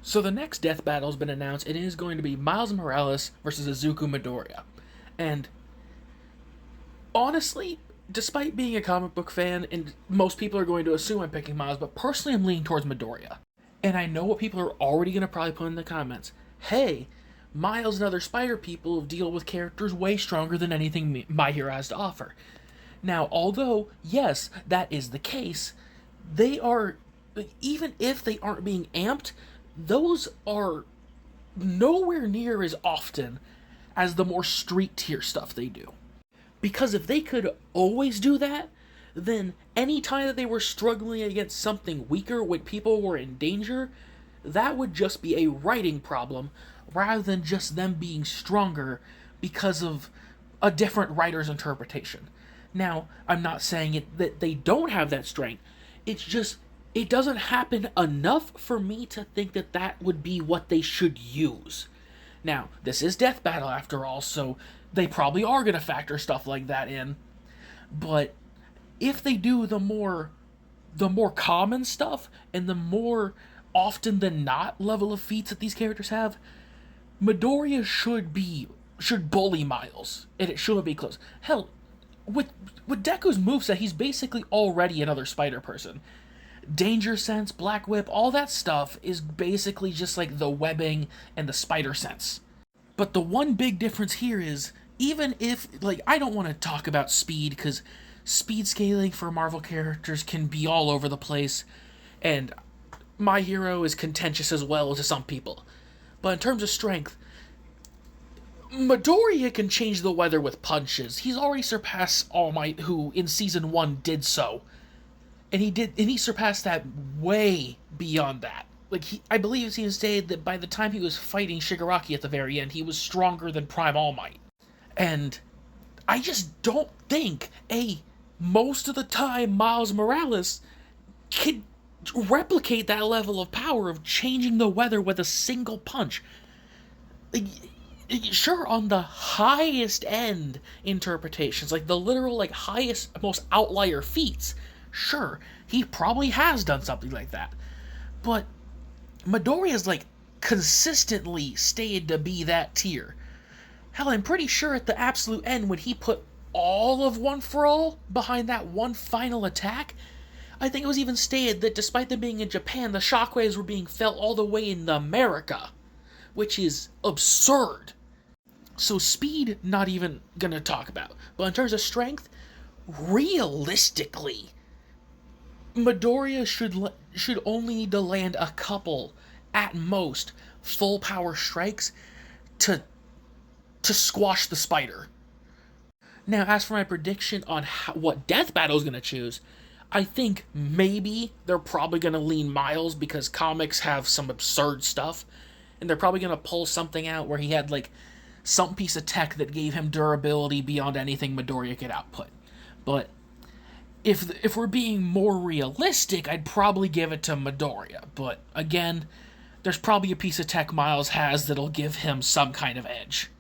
So the next death battle has been announced. It is going to be Miles Morales versus Izuku Midoriya. And honestly, despite being a comic book fan, and most people are going to assume I'm picking Miles, but personally I'm leaning towards Midoriya. And I know what people are already going to probably put in the comments. Hey, Miles and other Spider people deal with characters way stronger than anything My Hero has to offer. Now, although, yes, that is the case, they are, even if they aren't being amped, those are nowhere near as often as the more street tier stuff they do. Because if they could always do that, then any time that they were struggling against something weaker when people were in danger, that would just be a writing problem rather than just them being stronger because of a different writer's interpretation. Now, I'm not saying that they don't have that strength. It's just, it doesn't happen enough for me to think that that would be what they should use. Now, this is Death Battle after all, so they probably are going to factor stuff like that in. But if they do the more common stuff and the more often than not level of feats that these characters have, Midoriya should bully Miles, and it shouldn't be close. Hell, with Deku's moveset, he's basically already another spider person. Danger Sense, Black Whip, all that stuff is basically just like the webbing and the spider sense. But the one big difference here is, even if, like, I don't want to talk about speed, because speed scaling for Marvel characters can be all over the place, and My Hero is contentious as well to some people. But in terms of strength, Midoriya can change the weather with punches. He's already surpassed All Might, who in Season 1 did so. And he surpassed that way beyond that. Like, I believe he stated that by the time he was fighting Shigaraki at the very end, he was stronger than Prime All Might. And I just don't think most of the time Miles Morales can replicate that level of power of changing the weather with a single punch. Sure, on the highest end interpretations, like the literal, like, highest, most outlier feats, sure, he probably has done something like that. But Midoriya's, like, consistently stayed to be that tier. Hell, I'm pretty sure at the absolute end, when he put all of One for All behind that one final attack, I think it was even stated that despite them being in Japan, the shockwaves were being felt all the way in America, which is absurd. So speed, not even gonna talk about. But in terms of strength, realistically, Midoriya should only need to land a couple, at most, full power strikes to squash the spider. Now, as for my prediction on what Death Battle is going to choose, I think maybe they're probably going to lean Miles because comics have some absurd stuff, and they're probably going to pull something out where he had, like, some piece of tech that gave him durability beyond anything Midoriya could output. But if we're being more realistic, I'd probably give it to Midoriya. But again, there's probably a piece of tech Miles has that'll give him some kind of edge.